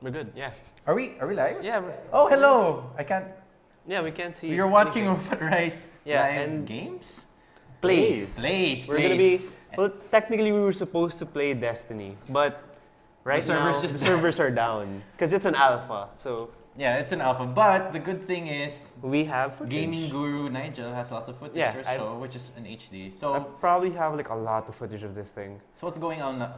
We're good. Yeah. Are we live? Yeah. Oh, hello. I can't. Yeah, we can't see. You're watching RobotRice Yeah, live and games. Plays. We're gonna be. Well, technically, we were supposed to play Destiny, but right now the servers are down because it's an alpha. So yeah, it's an alpha. But the good thing is we have footage. Gaming Guru Nigel has lots of footage for a show, which is an HD. So I probably have like a lot of footage of this thing. So what's going on now?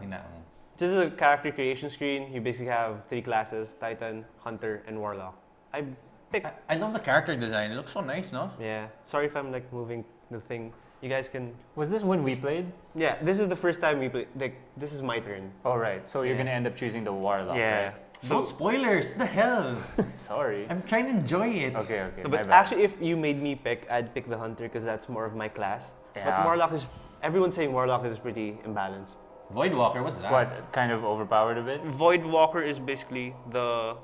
This is a character creation screen. You basically have 3 classes: Titan, Hunter, and Warlock. I love the character design. It looks so nice, no? Yeah. Sorry if I'm like moving the thing. You guys can. Was this when we played? Yeah. This is the first time we played. Like, this is my turn. Oh right. So you're gonna end up choosing the Warlock. Yeah. Right? No spoilers. The hell. Sorry. I'm trying to enjoy it. Okay. No, but actually, if you made me pick, I'd pick the Hunter because that's more of my class. Yeah. But Warlock is. Everyone's saying Warlock is pretty imbalanced. Voidwalker, what's that? What? Kind of overpowered a bit? Voidwalker is basically the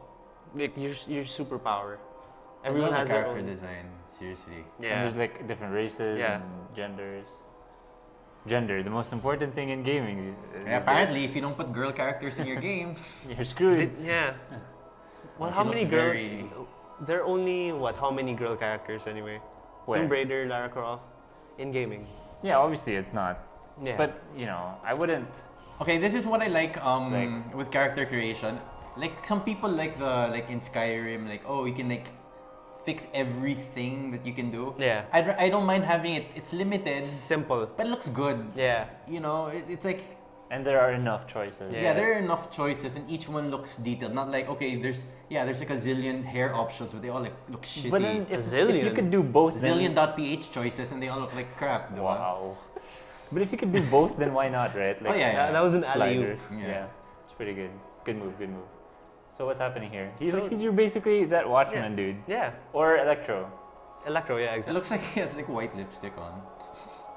like your superpower. Everyone has character their own design. Seriously. And there's like different races and genders. Gender, the most important thing in gaming. Apparently, if you don't put girl characters in your games, you're screwed. Well, how many girl? There are only how many girl characters anyway? Where? Tomb Raider, Lara Croft, in gaming. Yeah, obviously it's not. Yeah. But I wouldn't. Okay, this is what I like with character creation. Like some people like in Skyrim, like you can like fix everything that you can do. Yeah. I don't mind having it. It's limited. It's simple. But it looks good. Yeah. It's like. And there are enough choices. Yeah, there are enough choices, and each one looks detailed. Not like there's like a zillion hair options, but they all like look shitty. But then if you could do both, zillion.ph choices, and they all look like crap. Wow. But if you could do both, then why not, right? Like, that was an alley-oop. Yeah, it's pretty good. Good move. So what's happening here? He's basically that Watchman dude. Yeah. Or Electro. Electro, yeah, exactly. It looks like he has like white lipstick on.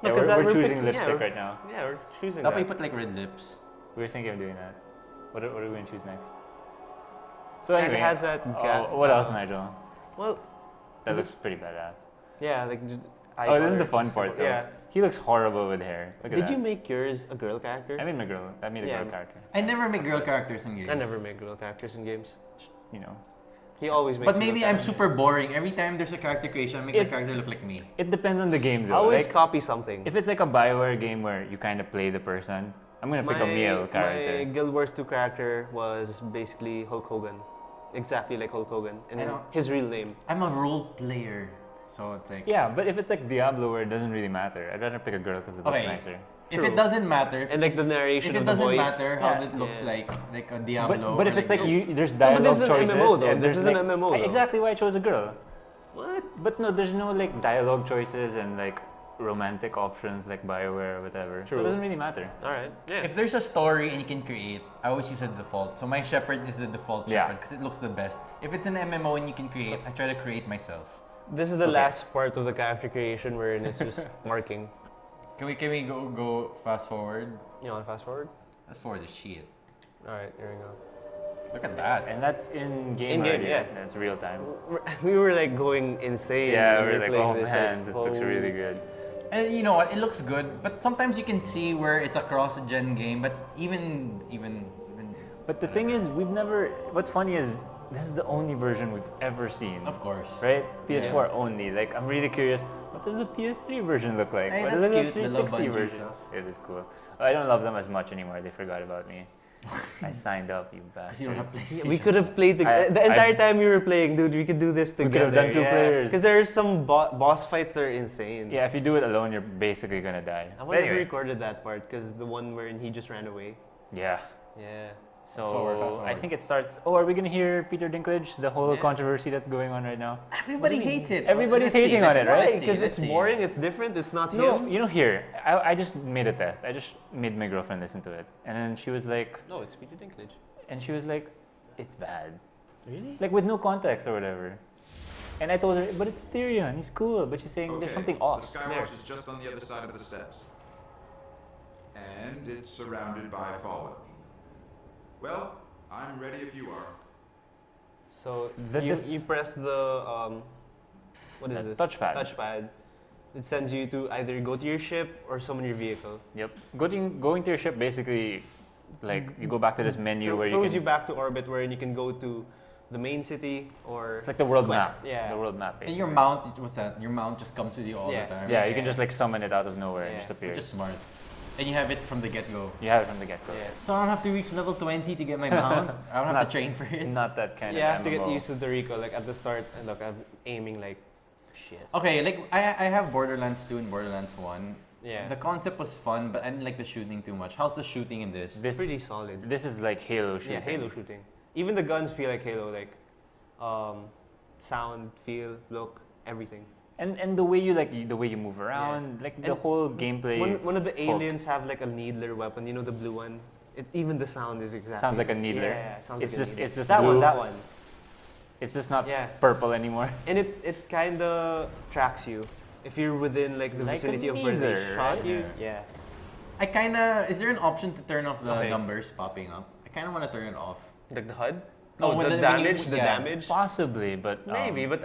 Yeah, we're choosing lipstick right now. Yeah, we're choosing that. Why you put like red lips? We were thinking of doing that. What are we going to choose next? So anyway, it has that what else, Nigel? Well, that looks pretty badass. Yeah, like. This is the fun part, though. Yeah. He looks horrible with hair. Look at that. Did you make yours a girl character? I made a girl character. I never make girl characters in games. I never make girl characters in games. He always makes. But maybe I'm super boring. Every time there's a character creation, I make the character look like me. It depends on the game, though. I always copy something. If it's like a BioWare game where you kind of play the person, I'm gonna pick a male character. My Guild Wars 2 character was basically Hulk Hogan, exactly like Hulk Hogan, and his real name. I'm a role player, so it's like. Yeah, but if it's like Diablo where it doesn't really matter, I'd rather pick a girl because it looks nicer. If it doesn't matter, and like the narration of the voice, if it doesn't matter how it looks like a Diablo. But if it's like there's dialogue choices. MMO, though. This is an MMO. Though. Exactly why I chose a girl. What? But no, there's no like dialogue choices and like romantic options like BioWare or whatever. True. So it doesn't really matter. All right. Yeah. If there's a story and you can create, I always use a default. So my Shepherd is the default Shepherd because it looks the best. If it's an MMO and you can create, I try to create myself. This is the last part of the character creation wherein it's just marking. Can we go fast forward? You want to fast forward? Fast forward the shit. All right, here we go. Look at that. And that's in game. Yeah. That's real time. We were like going insane. Yeah, we were like, oh man, this looks really good. And you know what? It looks good, but sometimes you can see where it's a cross-gen game. But even. But the thing is, what's funny is this is the only version we've ever seen. Of course. Right? PS4 only. Like, I'm really curious. What does the PS3 version look like? Hey, what that's does the cute. 360 version? It is cool. I don't love them as much anymore. They forgot about me. I signed up, you bastards. You don't have PlayStation. We could have played the entire time you were playing, dude. We could do this together. We could have done 2 players. Because there's some boss fights that are insane. Yeah, if you do it alone, you're basically gonna die. I wonder if we recorded that part, because the one wherein he just ran away. Yeah. Yeah. So I think it starts. Oh, are we gonna hear Peter Dinklage? The whole controversy that's going on right now. Everybody hates it. Everybody's hating on it, right? Because it's boring. It's different. It's not him. You know, here I just made a test. I just made my girlfriend listen to it, and then she was like, "No, it's Peter Dinklage," and she was like, "It's bad." Really? Like with no context or whatever. And I told her, "But it's Tyrion. He's cool." But she's saying there's something off. The Skywatch is just on the other side of the steps, and it's surrounded by Fallen. Well, I'm ready if you are. So you press the what is this? Touchpad. It sends you to either go to your ship or summon your vehicle. Yep. Going to your ship basically like you go back to this menu where you throws can. you back to orbit, where you can go to the main city or. It's like the world West, map. yeah. The world map. And Basically. your mount, what's that? Your mount just comes with you all Yeah. the time. Yeah, you can just like summon it out of nowhere and Yeah. just appear. Which is smart. And you have it from the get-go. You have it from the get-go. Yeah. So I don't have to reach level 20 to get my mount. I don't have not- to train for it. Not that kind You of have to get MMO. used to the recoil. Like at the start, and look, I'm aiming like shit. Okay, like I have Borderlands 2 and Borderlands 1. Yeah. The concept was fun, but I didn't like the shooting too much. How's the shooting in this? This Pretty solid. This is like Halo shooting. Yeah, Halo shooting. Even the guns feel like Halo, like sound, feel, look, everything. And the way you the way you move around, like the And whole gameplay. One of the aliens have like a needler weapon. You know the blue one. Even the sound is exactly. Sounds like a needler. Yeah, sounds It's like a just- needler. it's just that blue. one. That one. It's just not Yeah. purple anymore. And it kind of tracks you if you're within like the Like a vicinity of where they needler, shot right? you. Yeah. I kinda. Is there an option to turn off the Okay. numbers popping up? I kinda want to turn it off. Like the HUD. No, Oh, when the the- when you- damage. The yeah. damage. Possibly, but Maybe, but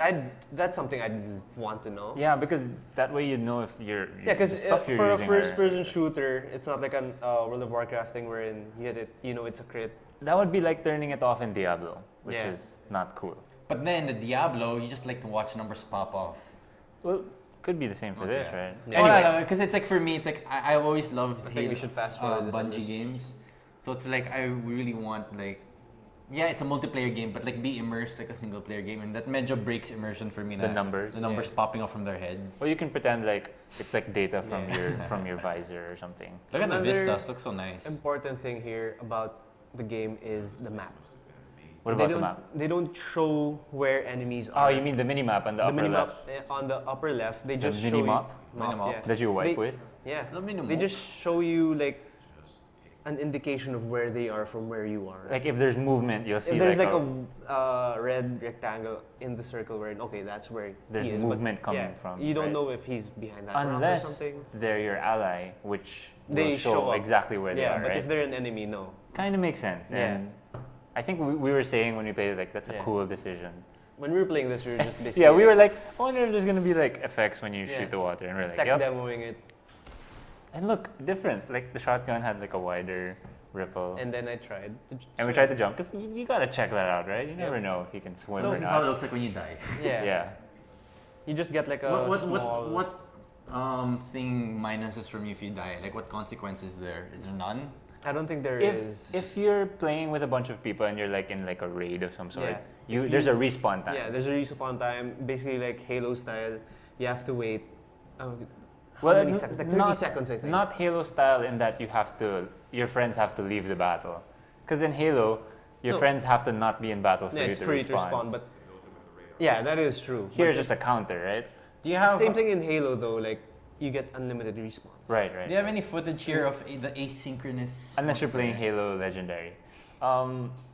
that's something I'd want to know. yeah, because that way you know if Yeah, the because stuff you're for a using first-person shooter, it's not like an World of Warcraft thing wherein you hit it, you know it's a crit. that would be like turning it off in Diablo, which Yeah. is not cool. But then the Diablo, you just like to watch numbers pop off. Well, could be the same for this, Okay. right? Yeah. Anyway. Because it's like for me, it's like I've always loved I think we should fast forward this on Bungie this. games. So it's like I really want like, yeah, it's a multiplayer game, but like be immersed like a single player game, and that medyo breaks immersion for me. The na numbers. the numbers Yeah. popping off from their head. Or you can pretend like it's like data from Yeah. your visor or something. Look at the Another vistas, looks so nice. Important thing here about the game is the map. What they about the don't, map? They don't show where enemies Oh, are. you mean the mini map on the, upper mini-map, left? on the upper left? They The just mini show map? you, Mini-map? yeah. That you wipe They- with? Yeah. The mini-map? They just show you like an indication of where they are from where you are. Like if there's movement, you'll see if there's like, like a red rectangle in the circle where okay, that's where There's he is. movement but, coming yeah, from, You don't right? know if he's behind that rock or unless something. they're your ally, which They will show show up. exactly where they Yeah, are, but right? if they're an enemy, no. Kind of makes sense. Yeah. And I think we were saying when we played it, like that's a Yeah. cool decision. When we were playing this, we were just basically Yeah, we were like, I wonder if there's gonna be like effects when you Yeah. shoot the water, and we're like, tech yep. demoing it, And look, different. Like the shotgun had like a wider ripple, and then I tried. and we tried to jump because you gotta check that out, right? You never know if you can swim So or this is how it not. looks like when you die. Yeah. Yeah. You just get like a small. What thing minuses from you if you die? Like what consequences there? Is there none? I don't think there is. If you're playing with a bunch of people and you're like in like a raid of some sort, Yeah. there's a respawn time. Yeah, there's a respawn time, basically like Halo style. You have to wait. How Well, many seconds? Like 30 not, seconds, I think. Not Halo style in that your friends have to leave the battle. Because in Halo, your No. friends have to not be in battle for you to respawn. but yeah, that is true. Here But it's just a counter, right? Do you have same thing in Halo though. Like you get unlimited respawn. Right, right. Do you have any footage here of the asynchronous? Unless you're playing multiplayer? Halo Legendary.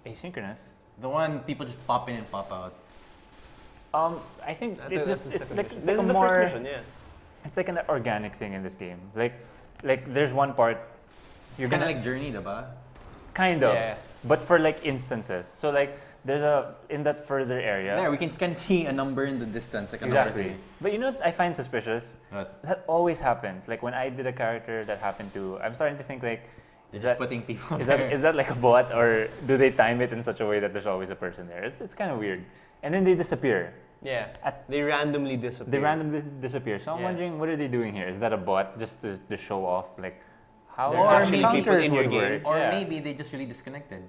Asynchronous. The one people just pop in and pop out. I think I think it's that's just the it's second like mission. it's This like a is the more first mission, yeah. it's like an organic thing in this game. Like there's one part you're It's kind gonna of like Journey, diba? kind of, Yeah. but for like instances. So like there's in that further area. There, we can kind of see a number in the distance, like a Exactly. number. But you know what I find suspicious? What? That always happens. Like when I did a character that happened to, I'm starting to think like, They're is just that putting people is there. that is that like a bot or do they time it in such a way that there's always a person there? It's kind of weird. And then they disappear. Yeah. At- They randomly disappear. They randomly disappear. So I'm Yeah. wondering, what are they doing here? Is that a bot just to show off like how They're Or actually maybe people counters in your would game. work? Or Yeah. maybe they just really disconnected.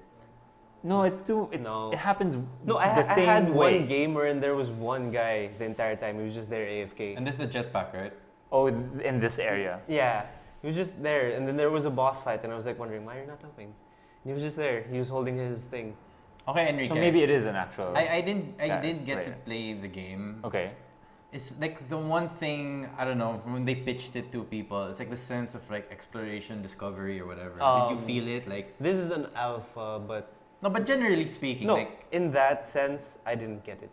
No, it's No. it happens No, the I same had way. one game wherein there was one guy the entire time. He was just there AFK. And this is the jetpack, right? Oh, in this area. Yeah, he was just there, and then there was a boss fight, and I was like wondering why you're not helping. And he was just there. He was holding his thing. Okay, Enrique. So maybe it is an actual. I didn't Yeah, get to player. play the game. Okay. It's like the one thing I don't know when they pitched it to people. It's like the sense of like exploration, discovery, or whatever. Did you feel it? Like This is an alpha, but no, but generally speaking, no, like in that sense, I didn't get it.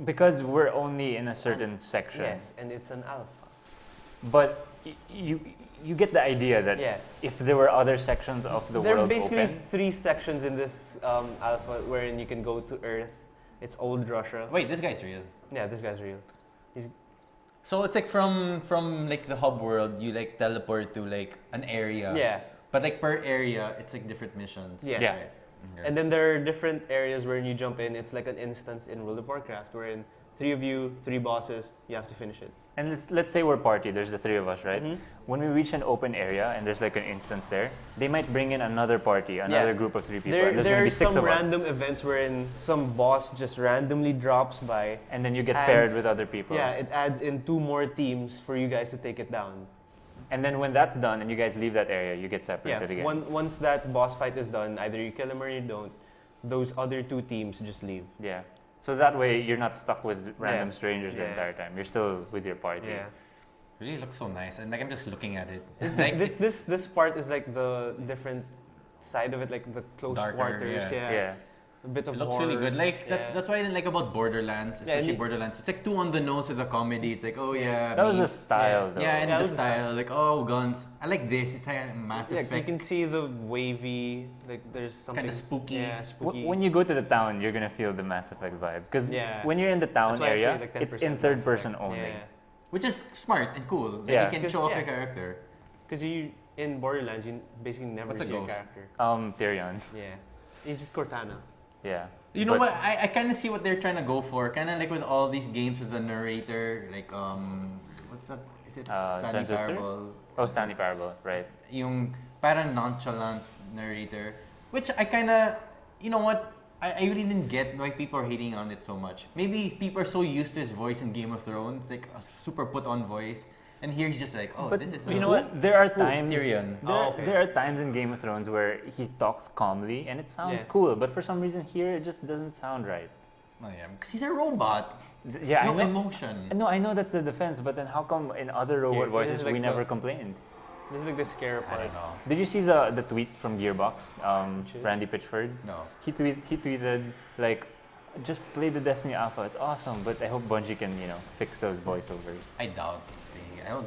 Because we're only in a certain section. Yes, and it's an alpha. But you get the idea that Yeah. if there were other sections of the There are world basically open. 3 sections in this alpha wherein you can go to Earth. It's old Russia. wait, this guy's real. Yeah, this guy's real. So it's like from like the hub world, you like teleport to like an area. Yeah, But like per area, it's like different missions. Yes. Yeah. Okay. And then there are different areas where you jump in. It's like an instance in World of Warcraft, wherein 3 of you, 3 bosses, you have to finish it. And let's say we're party, there's the 3 of us, right? Mhm. When we reach an open area and there's like an instance there, they might bring in another party, another group of 3 people. And there's There gonna are be 6 some of us. random events wherein some boss just randomly drops by. And then you get adds- paired with other people. Yeah, it adds in 2 more teams for you guys to take it down. And then when that's done and you guys leave that area, you get separated Yeah, again. once that boss fight is done, either you kill him or you don't, those other 2 teams just leave. Yeah. So that way you're not stuck with random Yeah. strangers the Yeah. entire time. You're still with your party. Yeah. Really looks so nice, and like I'm just looking at it. Like This part is like the different side of it, like the close Darker, quarters. yeah. Yeah. A bit of it looks horror. really good. Like Yeah. that's what I like about Borderlands, Yeah, and especially you- Borderlands. It's like too on the nose with the comedy. It's like, oh yeah, That was me. the style though. Yeah, and Yeah, the that was the style, like oh guns. I like this. It's like a Mass Yeah, Effect. you can see the wavy, like there's something Kinda spooky. Yeah, spooky. When you go to the town, you're gonna feel the Mass Effect vibe. Because Yeah. when you're in the That's town why I say, area, like, it's 10% in third Mass person Effect. only. Yeah, Which is smart and cool. Like Yeah. you can Because, show off yeah. your character. because you in Borderlands you basically never What's a see your ghost? character. Tyrion. Yeah, he's Cortana. Yeah. You know But- what? I kind of see what they're trying to go for. Kind of like with all these games with the narrator, like what's that? Is it Stanley Transistor? Parable? Oh, Stanley Parable, right. Yung parang nonchalant narrator, which I kind of, you know what? I really didn't get why people are hating on it so much. Maybe people are so used to his voice in Game of Thrones, like a super put on voice, and here he's just like, oh, But this is you know what? There are times. Tyrion. There are times in Game of Thrones where he talks calmly and it sounds Yeah. cool, but for some reason here it just doesn't sound right. Oh yeah, because he's a robot. Yeah, No I know. emotion. No, I know that's the defense, but then how come in other robot Here, this voices is like we the- never complained? This is like the scare I part. don't know. Did you see the tweet from Gearbox? Which is? Randy Pitchford. No. He tweeted like, just play the Destiny Alpha. It's awesome, but I hope Bungie can fix those voiceovers I doubt.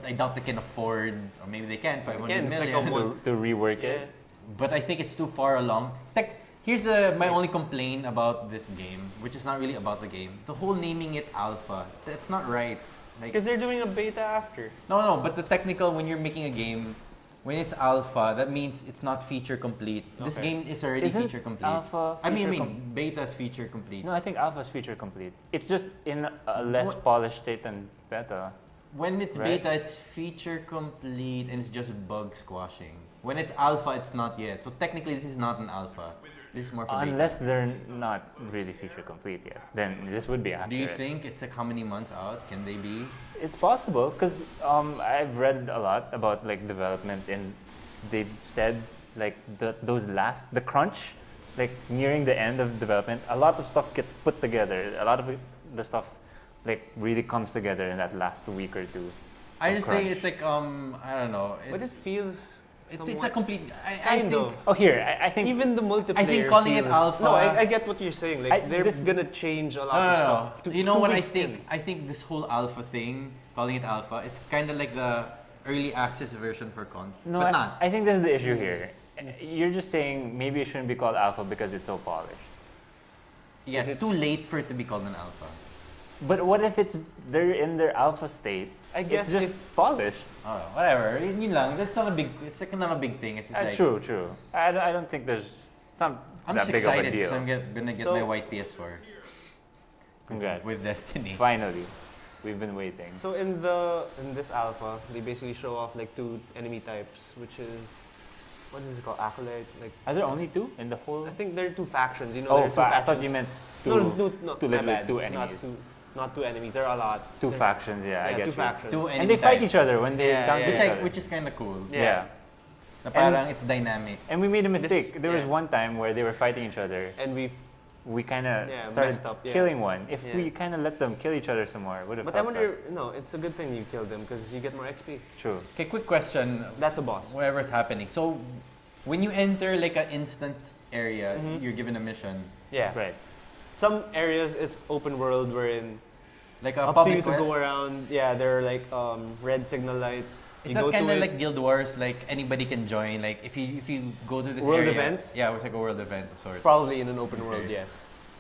I doubt they can afford, or maybe they can, 500 It's like million. a one- to rework Yeah. it. But I think it's too far along. Like, here's my only complaint about this game, which is not really about the game. The whole naming it alpha, that's not right. Like, Because they're doing a beta after. no, but the technical, when you're making a game, when it's alpha, that means it's not feature complete. This Okay. game is already Isn't feature complete. alpha I mean, feature beta's feature complete. No, I think Alpha is feature complete. It's just in a less What? polished state than Beta. When it's Right. beta, it's feature complete and it's just bug squashing. When it's alpha, it's not yet. So technically, this is not an alpha. This is more for beta. Unless they're not really feature complete yet, then this would be accurate. Do you think it's like how many months out? Can they be? It's possible because I've read a lot about like development, and they've said like the crunch, like nearing the end of development, a lot of stuff gets put together. A lot of the stuff like really comes together in that last week or two. I of just think crunch. it's like I don't know. But it feels. It's a somewhat- complete. I Kind think of. Oh, here I think Even the multiplayer. calling it feels- alpha- No, I get what you're saying. Like they're this- gonna change a lot no, of no, stuff. no. to- You know 2 what I weeks think? in. I think this whole alpha thing, calling it alpha, is kind of like the early access version for con. no, but I, not. I think this is the issue here. You're just saying maybe it shouldn't be called Alpha because it's so polished. Yeah, Is it's it- too late for it to be called an alpha. But what if they're in their alpha state? I guess it's just if- polished. Oh, whatever. Yun lang. That's not a big. It's like not a big thing. It's just like. True. I don't think there's. It's not I'm that just big of a excited deal. because I'm gonna get So- my white PS4 Congrats. with Destiny. Finally, we've been waiting. So in this alpha, they basically show off like 2 enemy types, which is what is it called? Acolyte. Like Are there only 2 in the whole? I think there are 2 factions. You know, Oh, there are 2 I factions. thought you meant 2. No, no, two my little- bad. 2 enemies. Not 2 enemies. There are a lot. 2 There- factions. Yeah, I Yeah, get 2 you. factions. Two And they fight types. each other when they Yeah, encounter yeah, each other. Which is kind of cool. Yeah. Na parang it's dynamic. And we made a mistake. There was yeah. one time where they were fighting each other. And We kind of Yeah, started messed up, yeah. killing one. If Yeah. we kind of let them kill each other some more, it would have But I helped wonder, us. no, it's a good thing you killed them because you get more XP. True. Okay, quick question. That's a boss. Whatever's happening. So, when you enter like an instant area, Mhm. you're given a mission. Yeah. Right. Some areas it's open world wherein Like a up to public you to quest. go around. Yeah, there are like red signal lights. Is You that go to kind of it. like Guild Wars? Like anybody can join. Like if you go to this World area, event? Yeah, it's like a world event of sorts. Probably in an open world, Okay. yes.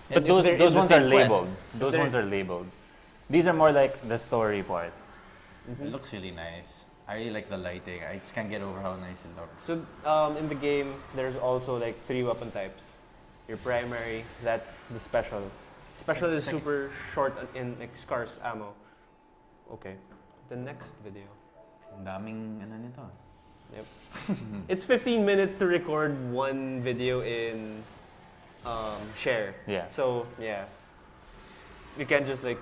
But And if they're in those the ones are same quest, labeled. if Those they're- ones are labeled. These are more like the story parts. It looks really nice. I really like the lighting. I just can't get over how nice it looks. So in the game, there's also like 3 weapon types. Your primary, that's the special. Special is super short in like scarce ammo. Okay. The next video. Daming ano nito. Yep. It's 15 minutes to record one video in share. Yeah. So yeah, you can't just like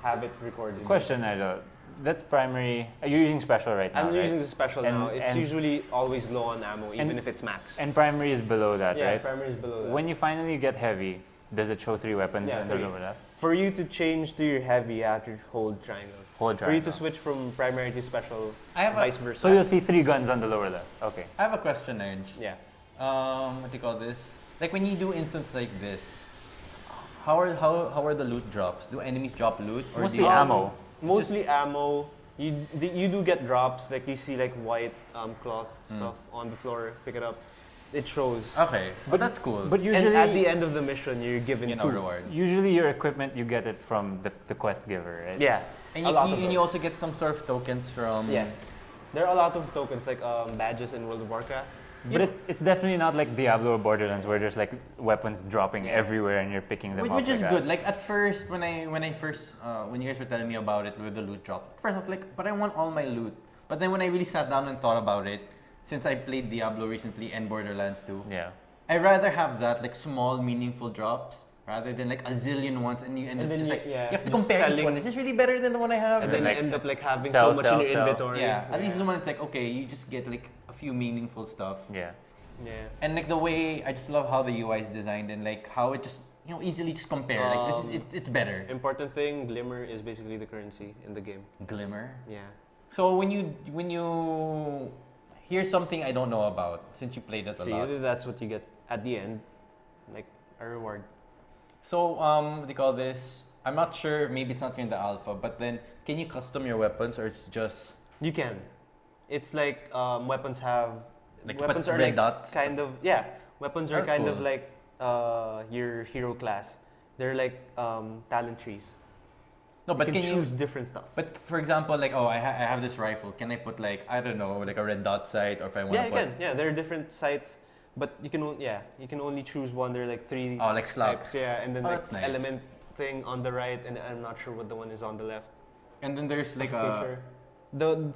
have it recorded. Question, Nigel. That's primary. You're using special right now, I'm right? using the special now. It's usually always low on ammo, even if it's max. And primary is below that, yeah, right? primary is below that. When you finally get heavy, does it show 3 weapons Yeah, in the 3. lower left? For you to change to your heavy, you have to hold triangle. Hold For you to triangle. switch from primary to special, I have vice versa. So you'll see 3 guns on the lower left. Okay. I have a question, Edge. Yeah. What do you call this? Like when you do instants like this, how are the loot drops? Do enemies drop loot or Mostly do you, ammo. Mostly ammo. You do get drops, like you see like white cloth stuff on the floor. Pick it up. It shows. Okay, but that's cool. But usually, And at the end of the mission, you're given you know, 2. reward. usually your equipment, you get it from the quest giver, right? Yeah. And a lot of you those. also get some sort of tokens from. Yes. There are a lot of tokens like badges in World of Warcraft. But it's definitely not like Diablo or Borderlands where there's like weapons dropping everywhere and you're picking them up. Which is like good. that. Like at first, when you guys were telling me about it with the loot drop, at first I was like, but I want all my loot. But then when I really sat down and thought about it, since I played Diablo recently and Borderlands 2, Yeah. I'd rather have that like small meaningful drops rather than like a zillion ones and you end And up then just you- like yeah, you have to just compare each selling- one. Is this really better than the one I have? And then like you end up like having sell, so much in your sell. inventory. yeah, at least the one it's like okay, you just get like a few meaningful stuff. Yeah. Yeah. And like the way I just love how the UI is designed and like how it just easily just compare. Like this is it's better. Important thing, glimmer is basically the currency in the game. Glimmer. Yeah. So when you hear something I don't know about, since you played it a lot. See, that's what you get at the end, like a reward. So what do you call this? I'm not sure. Maybe it's not in the alpha, but then can you custom your weapons or it's just You can. It's like weapons have like weapons but are red like dots? kind of weapons are That's kind of cool. like your hero class. They're like talent trees. No, but you can can you choose different stuff. But for example, like I have this rifle. Can I put like I don't know, like a red dot sight, or if I want Yeah, to you put can. Yeah, there are different sites, but you can you can only choose one. There are like 3 like slots. types, yeah, and then Oh, like that's nice. element thing on the right, and I'm not sure what the one is on the left. And then there's like Feature.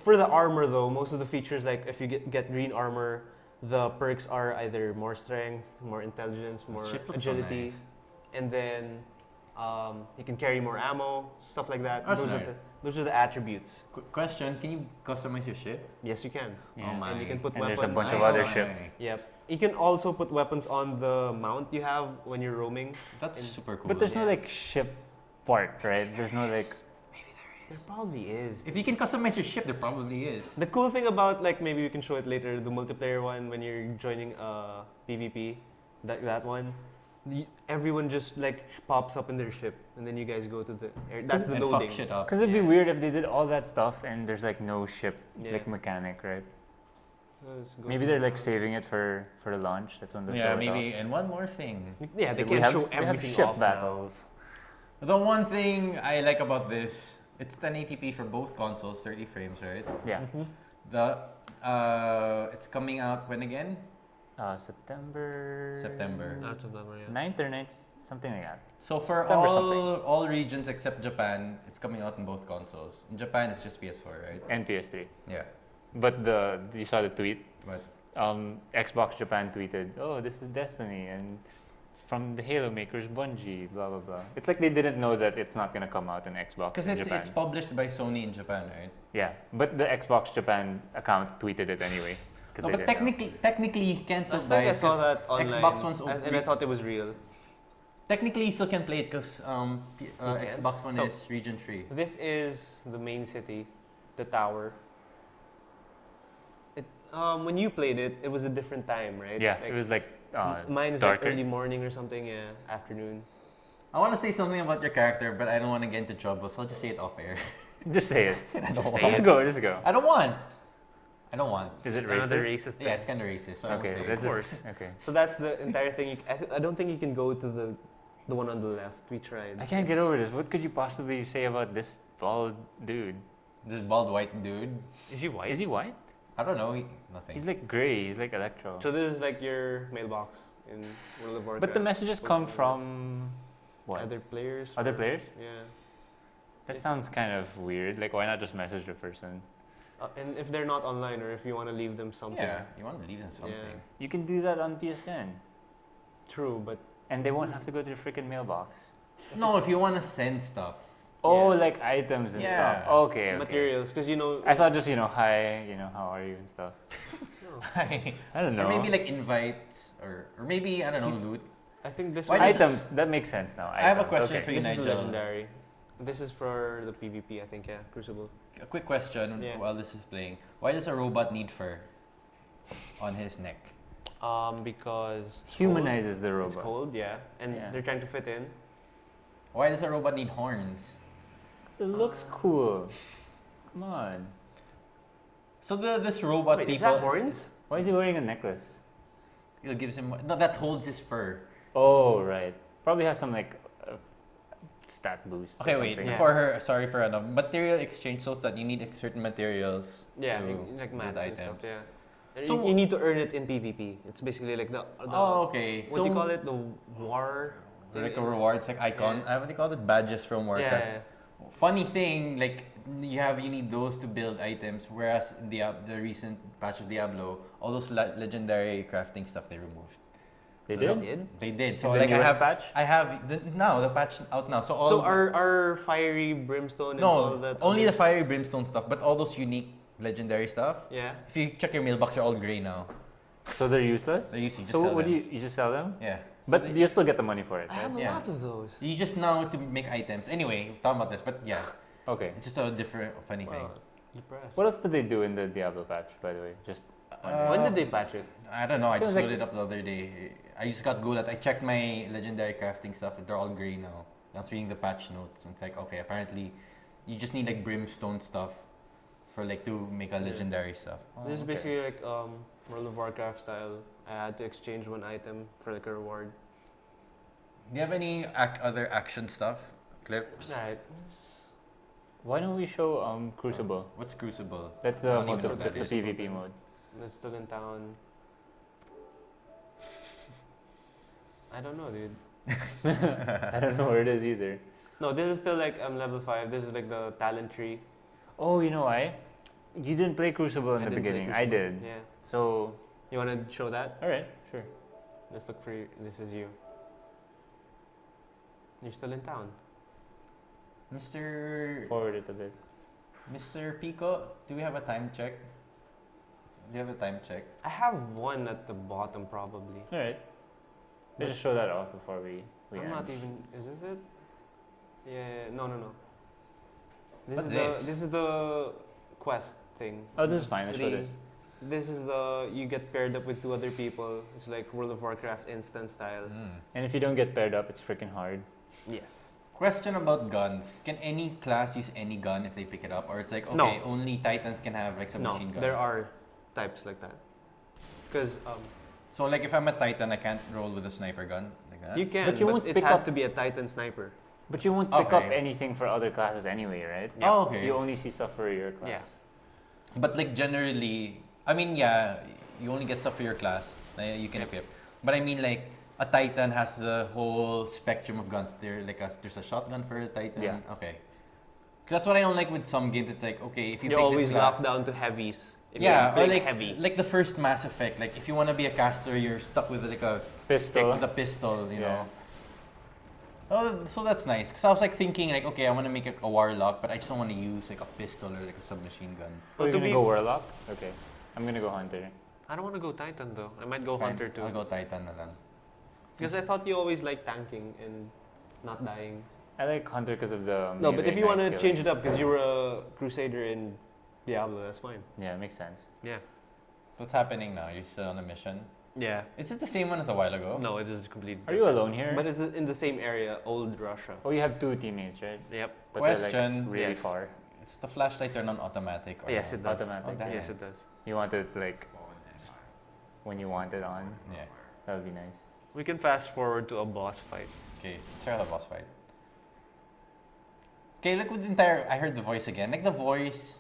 For the armor though, most of the features like if you get green armor, the perks are either more strength, more intelligence, more shit looks so agility, nice. and then you can carry more ammo, stuff like that. That's Those nice. those are the attributes. Question: can you customize your ship? Yes, you can. Yeah. Oh my! And you can put And weapons. there's a bunch of Nice. other Nice. ships. Yep. You can also put weapons on the mount you have when you're roaming. That's And- super cool. But there's no Yeah. like ship part, right? There's no like. There probably is. if you can customize your ship, there probably is. The cool thing about like maybe we can show it later, the multiplayer one when you're joining PvP, that one, everyone just like pops up in their ship and then you guys go to the air. That's the and loading. fuck shit up. Because it'd be weird if they did all that stuff and there's like no ship Yeah. like mechanic, right? Let's go Maybe to they're the- like saving it for the launch. That's when they Yeah, show it maybe. And one more thing. Yeah, they off. We can't have, show we have everything ship off battles. The one thing I like about this, it's 1080p for both consoles, 30 frames, right? Yeah. now. It's coming out when again? September. September. Not September, yeah. 9th or 9th, something like that. So for September all regions except Japan, it's coming out in both consoles. In Japan, it's just PS4, right? And PS3. Yeah. But you saw the tweet. But Xbox Japan tweeted, "Oh, this is Destiny and from the Halo makers, Bungie, blah blah blah." It's like they didn't know that it's not gonna come out in Xbox because in Japan. it's published by Sony in Japan, right? Yeah, but the Xbox Japan account tweeted it anyway. 'Cause No, they but didn't know. technically you can still Last buy time I it saw 'cause that online, Xbox One's and I thought it was real. technically you still can play it because can? Xbox One So- is region 3. This is the main city, the tower. When you played it, it was a different time, right? Yeah, Like, it was like mine is darker. like early morning or something, yeah, afternoon. I want to say something about your character, but I don't want to get into trouble, so I'll just say it off air. Just say it. I don't Just want. Just go. Just go. I don't want. I don't want. Is it Another racist? racist thing. Yeah, it's kind of racist. So I won't Okay, say it. that's Of course. okay. So that's the entire thing. I don't think you can go to the one on the left. We tried. I can't get over this. What could you possibly say about this bald dude? This bald white dude. Is he white? Is he white? I don't know. Nothing. He's like gray. He's like Electro. So this is like your mailbox in World of Warcraft. But the messages come from what? Other players. Other players? Yeah. That sounds kind of weird. Like, why not just message the person? And if they're not online, or if you want to leave them something. Yeah, you want to leave them something. Yeah. You can do that on PSN, True, but and they won't have to go to the freaking mailbox. No, if you want to send stuff. Oh, Yeah. like items and Yeah. stuff. Okay. materials, because I thought just hi, how are you and stuff. No. I don't know. Or maybe like invites, or maybe, I don't know, loot. I think this Why one does- items. That makes sense now. I have a Items, question okay. for you, This is Nigel. legendary. This is for the PvP, I think. Yeah, Crucible. A quick question Yeah. while this is playing. Why does a robot need fur on his neck? Because Humanizes the cold. It's robot. cold, yeah, and Yeah. they're trying to fit in. Why does a robot need horns? So it looks cool. Come on. So this robot Wait, people. is that horns? Why is he wearing a necklace? It gives him no, that holds his fur. Oh, right. Probably has some stat boost. or Okay, wait. something. Yeah. Before her, sorry for material exchange, so that you need certain materials. Yeah, to like build mats and items. stuff. Yeah. And So- you need to earn it in PvP. It's basically like the Oh, okay. what do you call it? The war. Like a rewards, like icon. Yeah. What do you call it? Badges from Warcraft. Yeah. Funny thing, like you need those to build items, whereas in the recent patch of Diablo, all those legendary crafting stuff they removed. They So did? They did. So In the like I newest have patch? I have the patch out now. So all So our fiery brimstone and all no that. only the other- fiery brimstone stuff, but all those unique legendary stuff. Yeah. If you check your mailbox, they're all gray now. So they're useless? So you just So sell what do them. you just sell them? Yeah. So But they- you still get the money for it, I right? have a Yeah. lot of those. you just now to make items. Anyway, we're talking about this, but yeah, Okay. it's just a different funny thing. Wow. Depressed. What else did they do in the Diablo patch, by the way? Just When did they patch it? I don't know. I Feels just like- loaded it up the other day. I just got good at. I checked my legendary crafting stuff. They're all gray now. I was reading the patch notes, and it's like, okay, apparently, you just need like brimstone stuff for like to make a Yeah. legendary stuff. This is okay. basically like World of Warcraft style. I had to exchange one item for like a reward. Do you have any other action stuff? Clips? Right. Why don't we show Crucible? What's Crucible? That's the Don't mode, even know that's the what that is. PvP mode. It's still in town. I don't know, dude. I don't know where it is either. No, this is still like I'm level 5. This is like the talent tree. Oh, you know why? You didn't play Crucible in I the didn't play beginning. I Crucible. did. Yeah. So, You want to show that? alright, sure. Let's look for you. This is you. You're still in town. Forward it a bit. Mr. Pico, do we have a time check? Do you have a time check? I have one at the bottom probably. Alright. Let's just show that off before we I'm end. not even. Is this it? Yeah. No. This What's is this? the. This is the quest thing. Oh, this is fine. Let's show Three. this. This is the. You get paired up with 2 other people. It's like World of Warcraft instant style. And if you don't get paired up, it's freaking hard. Yes. Question about guns. Can any class use any gun if they pick it up? Or it's like, okay, No. only Titans can have like No, submachine guns? there are types like that. Because So like if I'm a Titan, I can't roll with a sniper gun like that? you can, But you won't it pick has up- to be a Titan sniper. But you won't pick up Okay. anything for other classes anyway, right? Yeah. Oh, okay. You only see stuff for your class. Yeah. But like generally, I mean, yeah, you only get stuff for your class. You can equip. But I mean like, a Titan has the whole spectrum of guns. There's a shotgun for a Titan. Yeah. Okay. 'Cause that's what I don't like with some games. It's like, okay, if you You're take always this class, locked down to heavies. If yeah, you're or playing like heavy. like the first Mass Effect. Like if you want to be a caster, you're stuck with like a Pistol. with a pistol. You Yeah. know. Oh, so that's nice. Cause I was like thinking like, okay, I want to make a warlock, but I just don't want to use like a pistol or like a submachine gun. Oh, you're to gonna be- go Warlock? Okay. I'm gonna go Hunter. I don't want to go Titan though. I might go Fine, Hunter too. I'll go Titan na lang. Because I thought you always like tanking and not dying. I like Hunter because of the. No, but melee if you want to knife change killing. it up because you were a Crusader in Diablo, that's fine. Yeah, it makes sense. Yeah. What's happening now? You're still on a mission. Yeah. Is it the same one as a while ago? No, it is complete. Are you alone here? But it's in the same area, old Russia. Oh, you have 2 teammates, right? Yep. But they're Question. like really Yes. far. It's the flashlight turned on automatic. Or Yes, no? it does. Automatic. Oh, damn. Yes, it does. You want it like when you want it on. Yeah. That would be nice. We can fast forward to a boss fight. Okay, let's try the boss fight. Okay, like with the entire, I heard the voice again. Like the voice.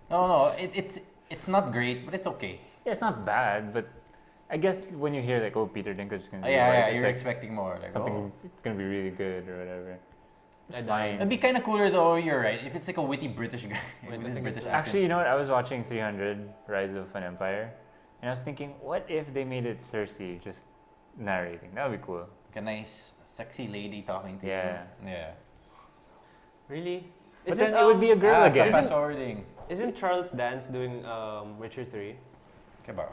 No, it's not great, but it's okay. Yeah, it's not bad, but I guess when you hear like, oh, Peter Dinklage's gonna be Yeah, the voice, it's you're like expecting more. Like, something it's gonna be really good or whatever. It's It'd It'd fine. be kind of cooler though. You're right. If it's like a witty British guy. Wait, with I his think British it's- accent. Actually, you know what? I was watching 300 Rise of an Empire, and I was thinking, what if they made it Cersei just narrating? That would be cool. Like a nice, sexy lady talking to Yeah. you. Yeah. Really? But then it would be a girl again. Fast forwarding. Isn't Charles Dance doing Witcher 3? Okay, bro.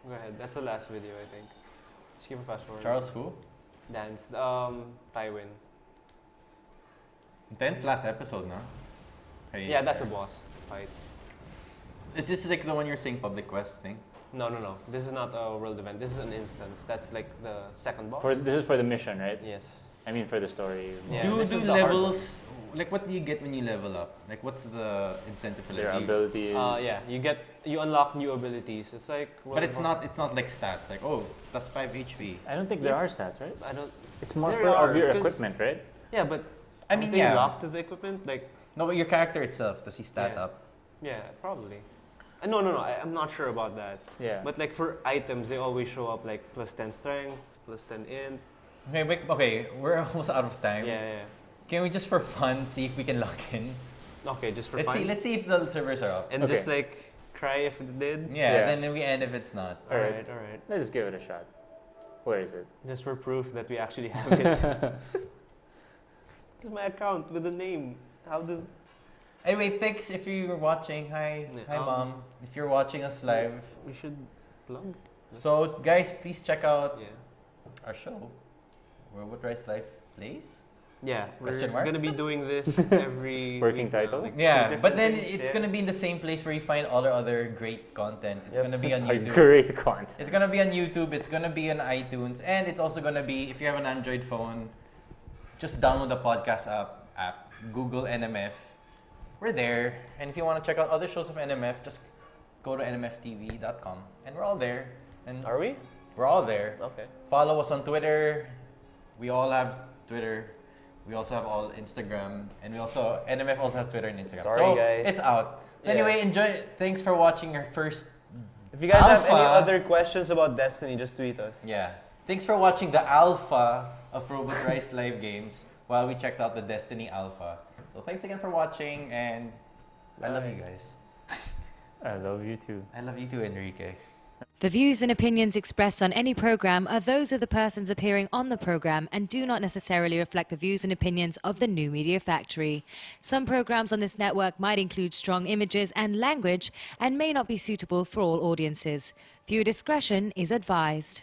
Go ahead. That's the last video, I think. Just give a fast forward. Charles who? Dance. Tywin. Intense last episode, no? Hey, Yeah, that's a boss fight. Is this like the one you're saying public quest thing? No. This is not a world event. This is an instance. That's like the second boss. This is for the mission, right? Yes. I mean, for the story. Yeah, do this do is the hard levels, like what do you get when you level up? Like what's the incentive for Their that? abilities. Yeah, you unlock new abilities. It's like. But it's not like stats. Like plus 5 HP. I don't think there are stats, right? I don't. It's more There for are, of your 'cause- equipment, right? Yeah, but I mean, aren't they yeah. locked to the equipment. Like, No, but your character itself, does he stat Yeah. up? yeah, probably. No. I'm not sure about that. Yeah. But like for items, they always show up like plus 10 strength, plus 10 int. Okay, we're almost out of time. Yeah. Can we just for fun see if we can lock in? Okay, just for Let's fun. see if the servers are up. And Okay. just like cry if it did. Yeah, Yeah. then we end if it's not. Alright. All right. Let's just give it a shot. Where is it? Just for proof that we actually have it. This is my account with a name. How do? Anyway, thanks if you're watching. Hi, Yeah, hi mom. If you're watching us live. We should plug. So guys, please check out Yeah. our show. RobotRice Life Plays. Yeah. Question We're mark? gonna be doing this every Working week now, title? like, Yeah, different but then things, it's yeah. gonna be in the same place where you find all our other great content. It's Yep. gonna be on A YouTube. great content. It's gonna be on YouTube. It's gonna be on iTunes, and it's also gonna be if you have an Android phone, just download the podcast app. Google NMF. We're there, and if you want to check out other shows of NMF, just go to nmftv.com, and we're all there. And Are we? we're all there. Okay. Follow us on Twitter. We all have Twitter. We also have all Instagram, and NMF also has Twitter and Instagram. Sorry, so guys. it's out. So Yeah. anyway, enjoy. Thanks for watching our first. If you guys have any Alpha. other questions about Destiny, just tweet us. Yeah. Thanks for watching the alpha of RobotRice live games while we checked out the Destiny alpha. So thanks again for watching, and I love you guys. I love you too. I love you too, Enrique. The views and opinions expressed on any program are those of the persons appearing on the program and do not necessarily reflect the views and opinions of the New Media Factory. Some programs on this network might include strong images and language and may not be suitable for all audiences. Viewer discretion is advised.